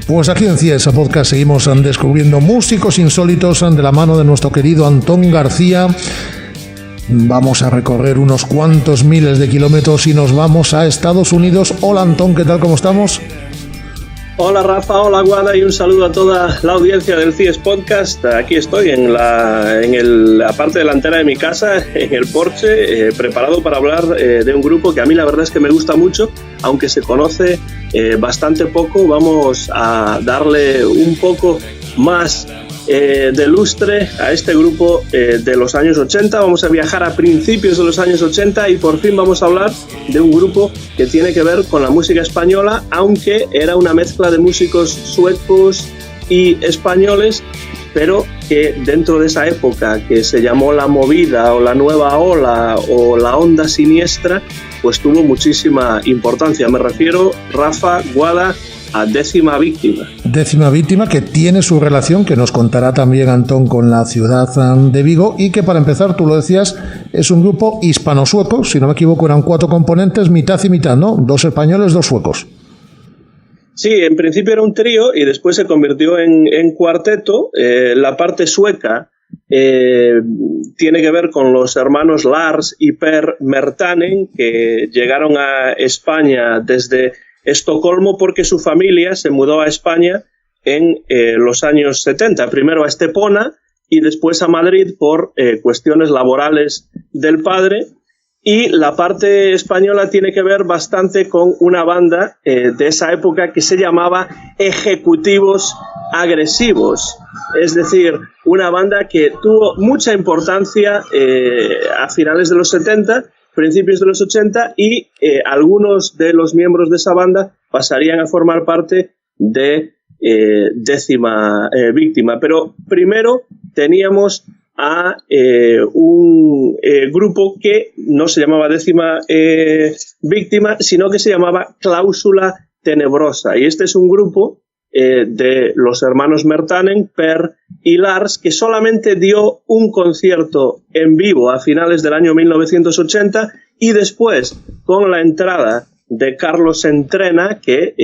Pues aquí en CIESA Podcast seguimos descubriendo músicos insólitos de la mano de nuestro querido Antón García. Vamos a recorrer unos cuantos miles de kilómetros y nos vamos a Estados Unidos. Hola Antón, ¿qué tal? ¿Cómo estamos? Hola Rafa, hola Guada y un saludo a toda la audiencia del CIES Podcast. Aquí estoy en la parte delantera de mi casa, en el porche, preparado para hablar de un grupo que a mí la verdad es que me gusta mucho, aunque se conoce bastante poco. Vamos a darle un poco más de lustre a este grupo de los años 80. Vamos a viajar a principios de los años 80 y por fin vamos a hablar de un grupo que tiene que ver con la música española, aunque era una mezcla de músicos suecos y españoles, pero que dentro de esa época que se llamó la movida o la nueva ola o la onda siniestra, pues tuvo muchísima importancia. Me refiero, Rafa, Guada, a Décima Víctima. Décima Víctima, que tiene su relación, que nos contará también Antón, con la ciudad de Vigo, y que para empezar, tú lo decías, es un grupo hispano-sueco, si no me equivoco eran 4 componentes, mitad y mitad, ¿no? 2 españoles, 2 suecos. Sí, en principio era un trío y después se convirtió en cuarteto. La parte sueca tiene que ver con los hermanos Lars y Per Mertanen, que llegaron a España desde Estocolmo porque su familia se mudó a España en los años 70, primero a Estepona y después a Madrid por cuestiones laborales del padre. Y la parte española tiene que ver bastante con una banda de esa época que se llamaba Ejecutivos Agresivos, es decir, una banda que tuvo mucha importancia a finales de los 70, principios de los 80, y algunos de los miembros de esa banda pasarían a formar parte de Décima Víctima. Pero primero teníamos a un grupo que no se llamaba Décima Víctima, sino que se llamaba Cláusula Tenebrosa. Y este es un grupo de los hermanos Mertanen, Per y Lars, que solamente dio un concierto en vivo a finales del año 1980 y después, con la entrada de Carlos Entrena, que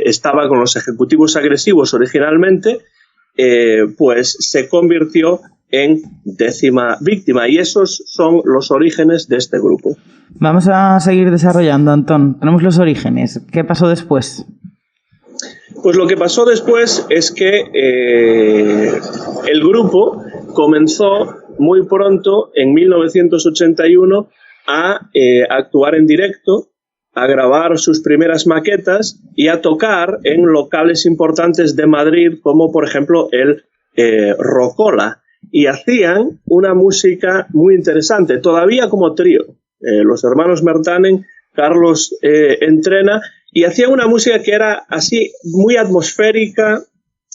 estaba con los Ejecutivos Agresivos originalmente, pues se convirtió en Décima Víctima, y esos son los orígenes de este grupo. Vamos a seguir desarrollando, Antón. Tenemos los orígenes. ¿Qué pasó después? Pues lo que pasó después es que el grupo comenzó muy pronto, en 1981, a actuar en directo, a grabar sus primeras maquetas y a tocar en locales importantes de Madrid, como por ejemplo el Rocola. Y hacían una música muy interesante, todavía como trío. Los hermanos Mertanen, Carlos Entrena, y hacían una música que era así muy atmosférica,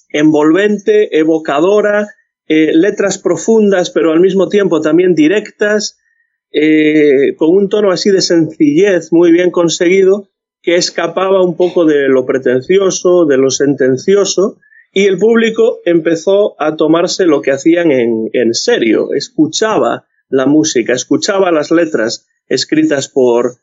envolvente, evocadora, letras profundas pero al mismo tiempo también directas, con un tono así de sencillez muy bien conseguido, que escapaba un poco de lo pretencioso, de lo sentencioso, y el público empezó a tomarse lo que hacían en serio. Escuchaba la música, escuchaba las letras escritas por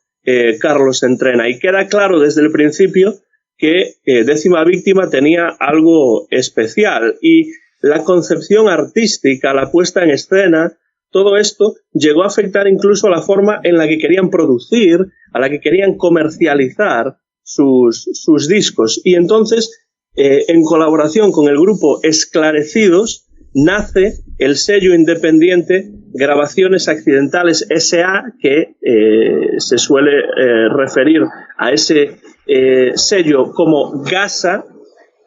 Carlos Entrena, y queda claro desde el principio que Décima Víctima tenía algo especial, y la concepción artística, la puesta en escena, todo esto llegó a afectar incluso a la forma en la que querían producir, a la que querían comercializar sus discos. Y entonces, en colaboración con el grupo Esclarecidos, nace el sello independiente Grabaciones Accidentales S.A., que se suele referir a ese sello como GASA,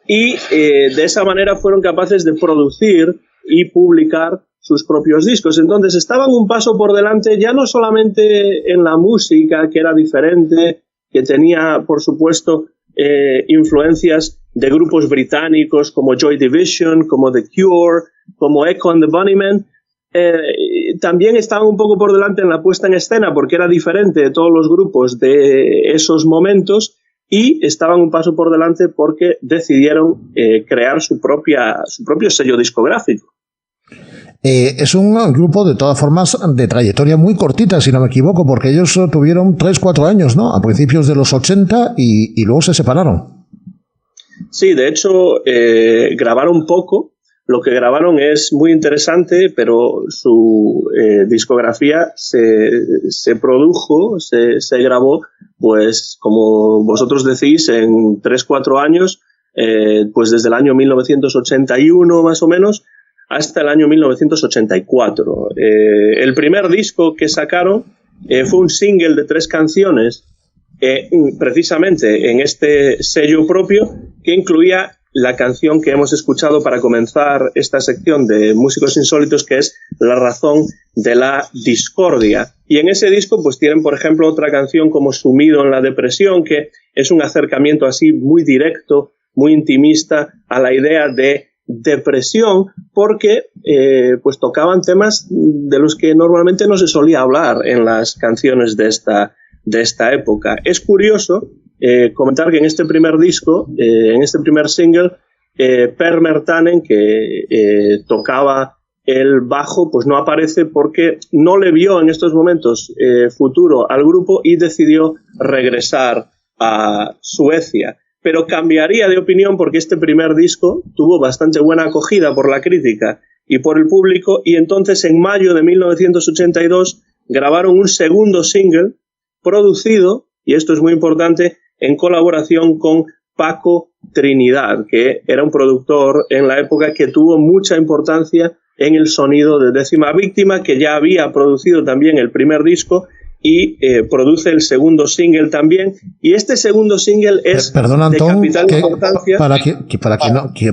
y de esa manera fueron capaces de producir y publicar sus propios discos. Entonces estaban un paso por delante, ya no solamente en la música, que era diferente, que tenía, por supuesto, influencias de grupos británicos como Joy Division, como The Cure, como Echo and the Bunnymen. También estaban un poco por delante en la puesta en escena, porque era diferente de todos los grupos de esos momentos, y estaban un paso por delante porque decidieron crear su propio sello discográfico. Es un grupo, de todas formas, de trayectoria muy cortita, si no me equivoco, porque ellos tuvieron 3-4 años, ¿no? A principios de los 80 y luego se separaron. Sí, de hecho, grabaron poco. Lo que grabaron es muy interesante, pero su discografía se produjo, se grabó, pues como vosotros decís, en 3-4 años, pues desde el año 1981 más o menos hasta el año 1984. El primer disco que sacaron fue un single de 3 canciones, precisamente en este sello propio, que incluía la canción que hemos escuchado para comenzar esta sección de Músicos Insólitos, que es La razón de la discordia. Y en ese disco pues tienen, por ejemplo, otra canción como Sumido en la depresión, que es un acercamiento así muy directo, muy intimista a la idea de depresión, porque pues tocaban temas de los que normalmente no se solía hablar en las canciones de esta época. Es curioso comentar que en este primer disco, en este primer single, Per Mertanen, que tocaba el bajo, pues no aparece porque no le vio en estos momentos futuro al grupo y decidió regresar a Suecia. Pero cambiaría de opinión porque este primer disco tuvo bastante buena acogida por la crítica y por el público, y entonces en mayo de 1982 grabaron un segundo single producido, y esto es muy importante, en colaboración con Paco Trinidad, que era un productor en la época que tuvo mucha importancia en el sonido de Décima Víctima, que ya había producido también el primer disco y produce el segundo single también. Y este segundo single es Perdona, de Antón, capital importancia.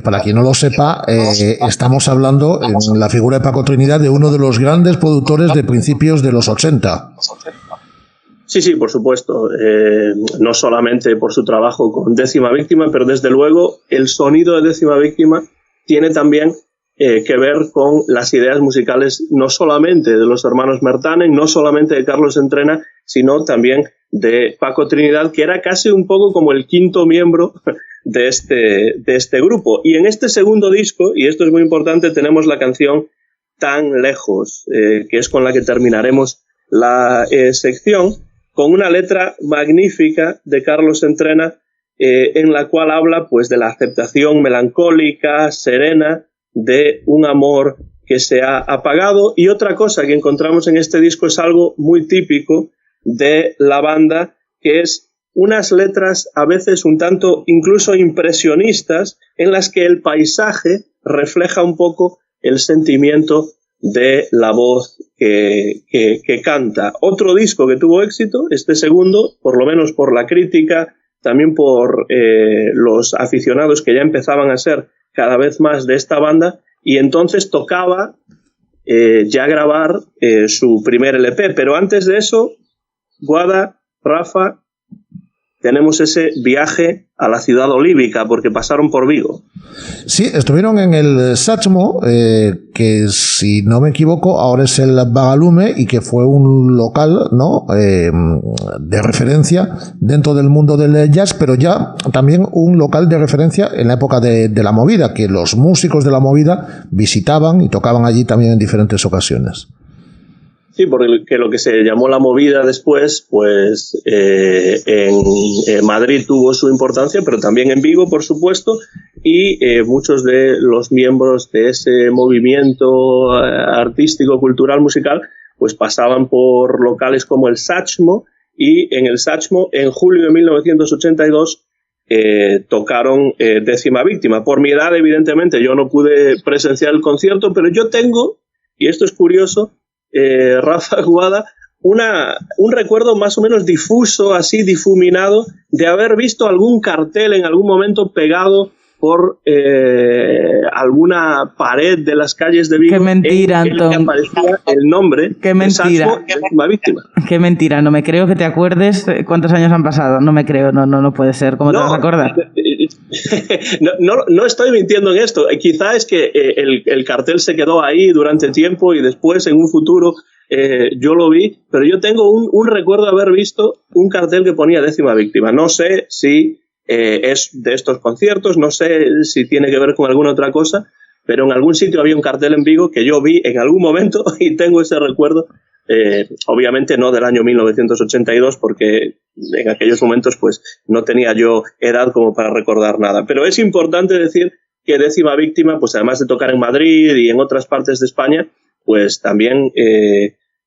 Para quien no lo sepa, estamos hablando en la figura de Paco Trinidad de uno de los grandes productores de principios de los 80. Sí, por supuesto. No solamente por su trabajo con Décima Víctima, pero desde luego el sonido de Décima Víctima tiene también que ver con las ideas musicales no solamente de los hermanos Mertanen, no solamente de Carlos Entrena, sino también de Paco Trinidad, que era casi un poco como el quinto miembro de este grupo. Y en este segundo disco, y esto es muy importante, tenemos la canción Tan Lejos, que es con la que terminaremos la sección, con una letra magnífica de Carlos Entrena, en la cual habla pues de la aceptación melancólica, serena, de un amor que se ha apagado. Y otra cosa que encontramos en este disco es algo muy típico de la banda, que es unas letras a veces un tanto incluso impresionistas, en las que el paisaje refleja un poco el sentimiento de la voz que canta. Otro disco que tuvo éxito, este segundo, por lo menos por la crítica, también por los aficionados que ya empezaban a ser cada vez más de esta banda, y entonces tocaba ya grabar su primer LP. Pero antes de eso, Guada, Rafa, tenemos ese viaje a la ciudad olívica, porque pasaron por Vigo. Sí, estuvieron en el Satchmo, que si no me equivoco ahora es el Bagalume, y que fue un local, ¿no?, de referencia dentro del mundo del jazz, pero ya también un local de referencia en la época de la movida, que los músicos de la movida visitaban y tocaban allí también en diferentes ocasiones. Sí, porque lo que se llamó la movida después, pues en Madrid tuvo su importancia, pero también en Vigo, por supuesto, y muchos de los miembros de ese movimiento artístico, cultural, musical, pues pasaban por locales como el Satchmo, y en el Satchmo, en julio de 1982, tocaron Décima Víctima. Por mi edad, evidentemente, yo no pude presenciar el concierto, pero yo tengo, y esto es curioso, Rafa, Guada, un recuerdo más o menos difuso, así difuminado, de haber visto algún cartel en algún momento pegado por alguna pared de las calles de Vigo. Qué mentira, en Antón. que aparecía el nombre. Qué mentira. De Décima Víctima. Qué mentira, no me creo que te acuerdes cuántos años han pasado. No me creo, no puede ser. ¿Cómo te vas a acordar? No estoy mintiendo en esto. Quizá es que el cartel se quedó ahí durante tiempo y después en un futuro yo lo vi, pero yo tengo un recuerdo de haber visto un cartel que ponía Décima Víctima. No sé si es de estos conciertos, no sé si tiene que ver con alguna otra cosa, pero en algún sitio había un cartel en Vigo que yo vi en algún momento y tengo ese recuerdo obviamente no del año 1982, porque en aquellos momentos pues no tenía yo edad como para recordar nada. Pero es importante decir que Décima Víctima, pues además de tocar en Madrid y en otras partes de España, pues también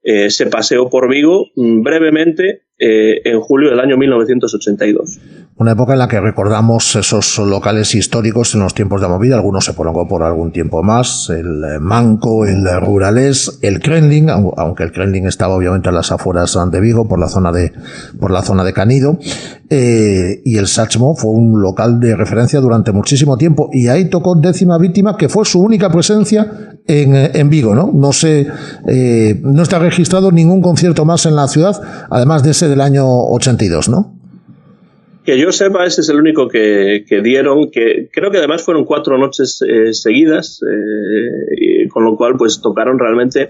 se paseó por Vigo brevemente en julio del año 1982. Una época en la que recordamos esos locales históricos en los tiempos de la movida, algunos se prolongó por algún tiempo más, el Manco, el Ruralés, el Kremlin, aunque el Kremlin estaba obviamente a las afueras de Vigo, por la zona de Canido, y el Sachmo fue un local de referencia durante muchísimo tiempo, y ahí tocó Décima Víctima, que fue su única presencia en Vigo, ¿no? No está registrado ningún concierto más en la ciudad, además de ese del año 82, ¿no? Que yo sepa, ese es el único que dieron, que creo que además fueron 4 noches seguidas, con lo cual pues tocaron realmente,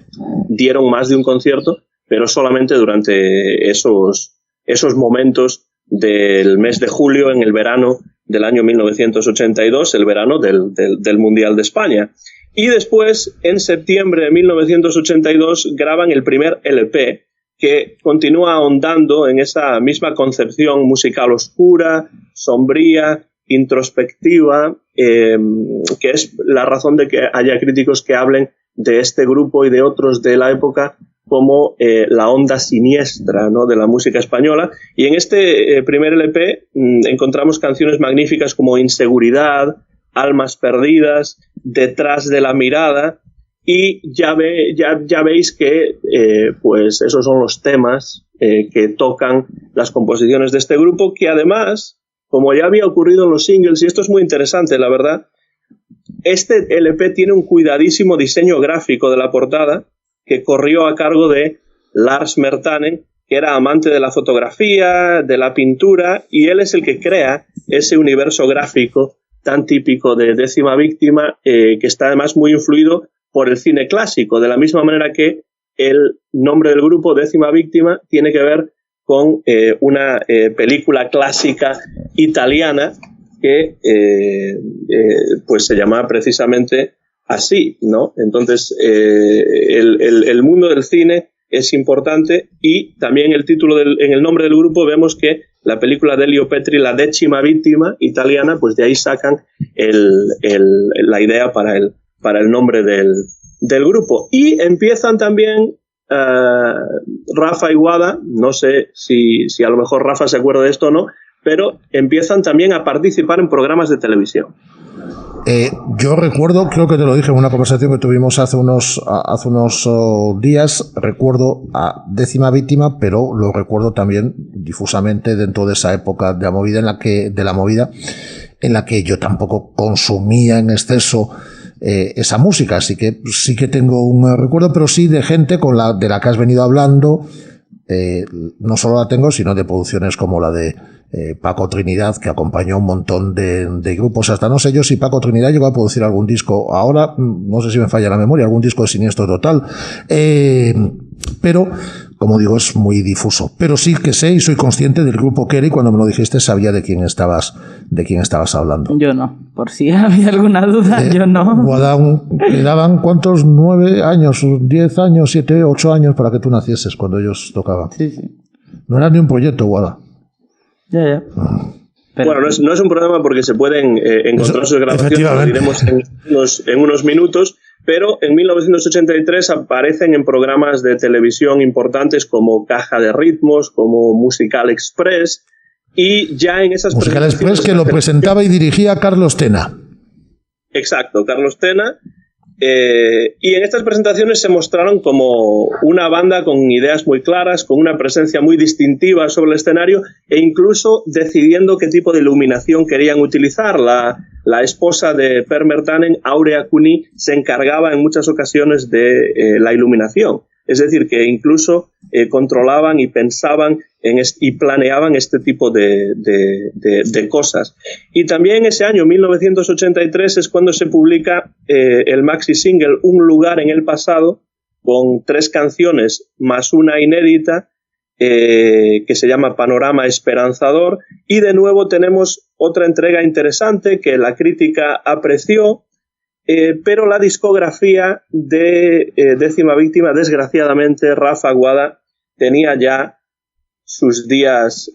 dieron más de un concierto, pero solamente durante esos momentos del mes de julio, en el verano del año 1982, el verano del Mundial de España. Y después, en septiembre de 1982, graban el primer LP, que continúa ahondando en esa misma concepción musical oscura, sombría, introspectiva, que es la razón de que haya críticos que hablen de este grupo y de otros de la época como la onda siniestra, ¿no?, de la música española. Y en este primer LP encontramos canciones magníficas como Inseguridad, Almas Perdidas, Detrás de la Mirada. Y ya veis que pues esos son los temas que tocan las composiciones de este grupo, que además, como ya había ocurrido en los singles, y esto es muy interesante, la verdad, este LP tiene un cuidadísimo diseño gráfico de la portada que corrió a cargo de Lars Mertanen, que era amante de la fotografía, de la pintura, y él es el que crea ese universo gráfico tan típico de Décima Víctima, que está además muy influido por el cine clásico, de la misma manera que el nombre del grupo, Décima Víctima, tiene que ver con una película clásica italiana que pues se llama precisamente así, ¿no? Entonces, el mundo del cine es importante, y también en el nombre del grupo vemos que la película de Elio Petri, La Décima Víctima italiana, pues de ahí sacan la idea para el nombre del grupo. Y empiezan también Rafa y Guada, no sé si a lo mejor Rafa se acuerda de esto o no, pero empiezan también a participar en programas de televisión. Yo recuerdo, creo que te lo dije en una conversación que tuvimos hace unos días, recuerdo a Décima Víctima, pero lo recuerdo también difusamente dentro de esa época de la movida en la que yo tampoco consumía en exceso esa música, así que sí que tengo un recuerdo, pero sí de gente de la que has venido hablando. No solo la tengo, sino de producciones como la de Paco Trinidad, que acompañó un montón de grupos. Hasta no sé yo si Paco Trinidad llegó a producir algún disco, ahora no sé si me falla la memoria, algún disco de Siniestro Total, pero como digo, es muy difuso. Pero sí que sé y soy consciente del grupo Kerry. Cuando me lo dijiste sabía de quién estabas hablando. Yo no, por si había alguna duda, yo no. Quedaban ¿cuántos? 9 años, 10 años, 7, 8 años para que tú nacieses cuando ellos tocaban. Sí. No era ni un proyecto, Guada. Ya. Pero... Bueno, no es un problema porque se pueden encontrar sus grabaciones, lo diremos en unos minutos, pero en 1983 aparecen en programas de televisión importantes como Caja de Ritmos, como Musical Express, y ya en esas Musical Express, que lo presentaba y dirigía Carlos Tena. Exacto, Carlos Tena. Y en estas presentaciones se mostraron como una banda con ideas muy claras, con una presencia muy distintiva sobre el escenario, e incluso decidiendo qué tipo de iluminación querían utilizar. La esposa de Per Mertanen, Aurea Cuní, se encargaba en muchas ocasiones de la iluminación. Es decir, que incluso controlaban y pensaban y planeaban este tipo de cosas. Y también ese año, 1983, es cuando se publica el maxi single Un lugar en el pasado, con 3 canciones más una inédita, que se llama Panorama Esperanzador. Y de nuevo tenemos otra entrega interesante que la crítica apreció, pero la discografía de Décima Víctima, desgraciadamente, Rafa Aguada tenía ya sus días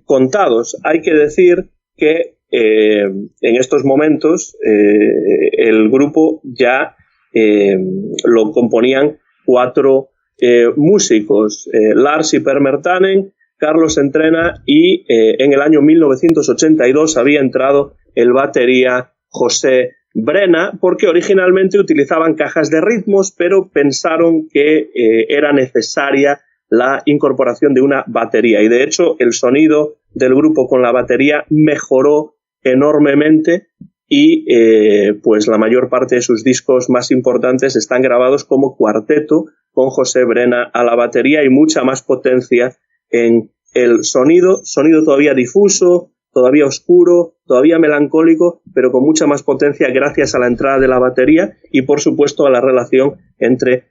contados. Hay que decir que en estos momentos el grupo ya lo componían 4 músicos, Lars y Per Mertanen, Carlos Entrena y en el año 1982 había entrado el batería José Brena, porque originalmente utilizaban cajas de ritmos, pero pensaron que era necesaria la incorporación de una batería. Y de hecho, el sonido del grupo con la batería mejoró enormemente y pues la mayor parte de sus discos más importantes están grabados como cuarteto con José Brena a la batería y mucha más potencia en el sonido todavía difuso, todavía oscuro, todavía melancólico, pero con mucha más potencia gracias a la entrada de la batería y, por supuesto, a la relación entre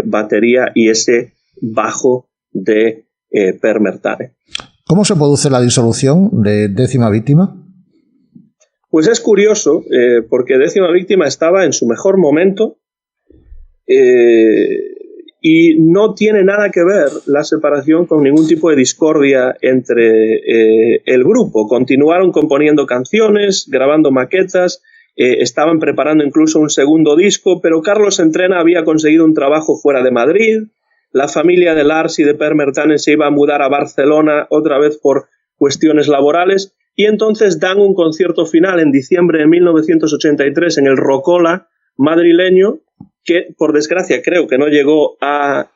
batería y ese bajo de Per Mertanen. ¿Cómo se produce la disolución de Décima Víctima? Pues es curioso, porque Décima Víctima estaba en su mejor momento y no tiene nada que ver la separación con ningún tipo de discordia entre el grupo. Continuaron componiendo canciones, grabando maquetas, estaban preparando incluso un segundo disco, pero Carlos Entrena había conseguido un trabajo fuera de Madrid, la familia de Lars y de Per Mertanen se iba a mudar a Barcelona otra vez por cuestiones laborales, y entonces dan un concierto final en diciembre de 1983 en el Rocola madrileño, que por desgracia creo que no llegó a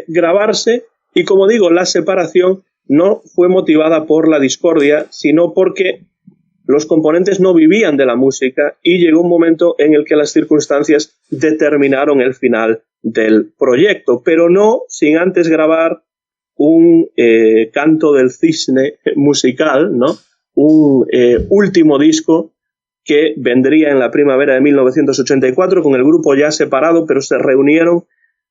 grabarse, y como digo, la separación no fue motivada por la discordia, sino porque los componentes no vivían de la música y llegó un momento en el que las circunstancias determinaron el final del proyecto, pero no sin antes grabar un canto del cisne musical, ¿no? Un último disco que vendría en la primavera de 1984 con el grupo ya separado, pero se reunieron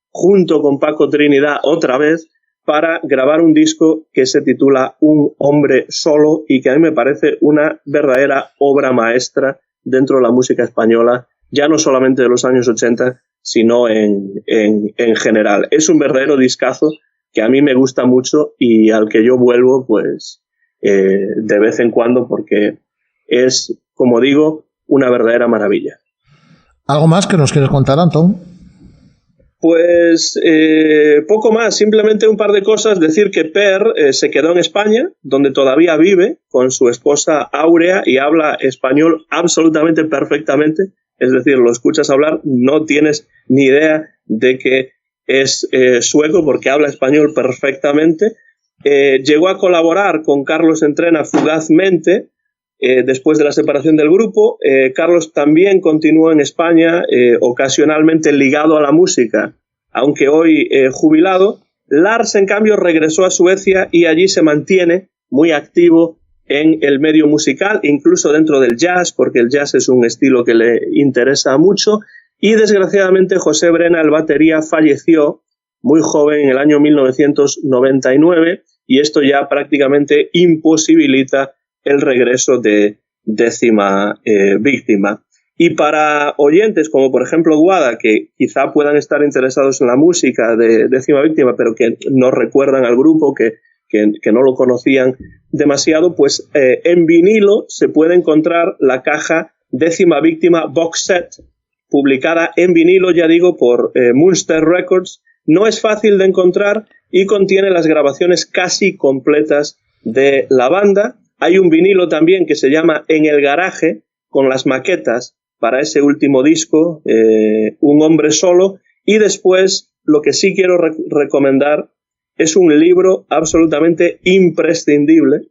junto con Paco Trinidad otra vez para grabar un disco que se titula Un hombre solo y que a mí me parece una verdadera obra maestra dentro de la música española, ya no solamente de los años 80, sino en general. Es un verdadero discazo que a mí me gusta mucho y al que yo vuelvo pues de vez en cuando porque es, como digo, una verdadera maravilla. ¿Algo más que nos quieres contar, Antón? Pues poco más, simplemente un par de cosas. Decir que Per se quedó en España, donde todavía vive con su esposa Áurea y habla español absolutamente perfectamente. Es decir, lo escuchas hablar, no tienes ni idea de que es sueco porque habla español perfectamente. Llegó a colaborar con Carlos Entrena fugazmente después de la separación del grupo. Carlos también continuó en España, ocasionalmente ligado a la música, aunque hoy jubilado. Lars, en cambio, regresó a Suecia y allí se mantiene muy activo en el medio musical, incluso dentro del jazz, porque el jazz es un estilo que le interesa mucho. Y desgraciadamente José Brena, el batería, falleció muy joven en el año 1999 y esto ya prácticamente imposibilita el regreso de Décima Víctima. Y para oyentes como por ejemplo Guada, que quizá puedan estar interesados en la música de Décima Víctima, pero que no recuerdan al grupo, que no lo conocían demasiado, pues en vinilo se puede encontrar la caja Décima Víctima Box Set, publicada en vinilo, ya digo, por Munster Records. No es fácil de encontrar y contiene las grabaciones casi completas de la banda. Hay un vinilo también que se llama En el garaje, con las maquetas para ese último disco, Un hombre solo. Y después, lo que sí quiero recomendar es un libro absolutamente imprescindible,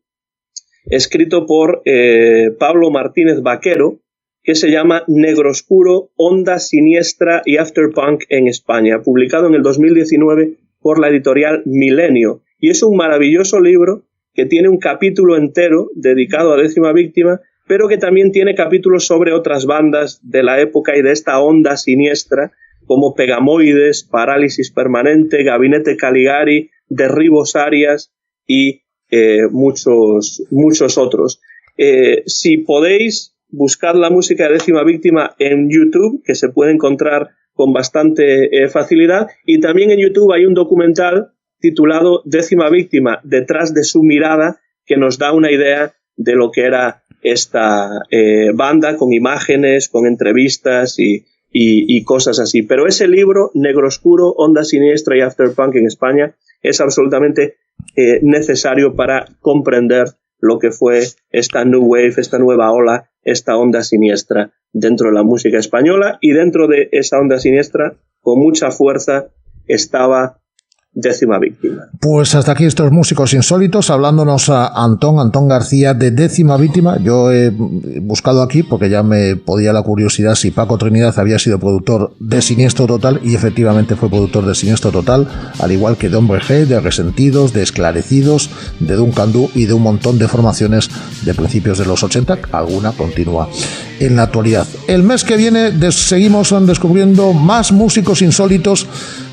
escrito por Pablo Martínez Vaquero, que se llama Negroscuro, Onda Siniestra y Afterpunk en España, publicado en el 2019 por la editorial Milenio. Y es un maravilloso libro que tiene un capítulo entero dedicado a Décima Víctima, pero que también tiene capítulos sobre otras bandas de la época y de esta onda siniestra, como Pegamoides, Parálisis Permanente, Gabinete Caligari, Derribos Arias y muchos otros. Si podéis, buscad la música de Décima Víctima en YouTube, que se puede encontrar con bastante facilidad, y también en YouTube hay un documental titulado Décima Víctima, detrás de su mirada, que nos da una idea de lo que era esta banda, con imágenes, con entrevistas y cosas así. Pero ese libro, Negro Oscuro, Onda Siniestra y Afterpunk en España, es absolutamente necesario para comprender lo que fue esta New Wave, esta nueva ola, esta onda siniestra dentro de la música española, y dentro de esa onda siniestra, con mucha fuerza, estaba Décima Víctima. Pues hasta aquí estos músicos insólitos, hablándonos a Antón García de Décima Víctima. Yo he buscado aquí porque ya me podía la curiosidad si Paco Trinidad había sido productor de Siniestro Total, y efectivamente fue productor de Siniestro Total, al igual que de Hombre G, de Resentidos, de Esclarecidos, de Duncan Du y de un montón de formaciones de principios de los 80, alguna continúa en la actualidad. El mes que viene seguimos descubriendo más músicos insólitos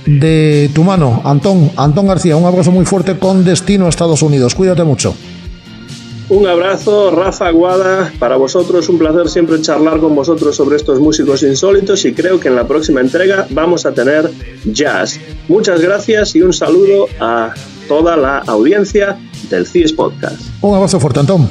de tu mano, Antón García. Un abrazo muy fuerte con destino a Estados Unidos. Cuídate mucho. Un abrazo, Rafa Aguada, para vosotros. Un placer siempre charlar con vosotros sobre estos músicos insólitos, y creo que en la próxima entrega vamos a tener jazz. Muchas gracias y un saludo a toda la audiencia del CIS Podcast. Un abrazo fuerte, Antón.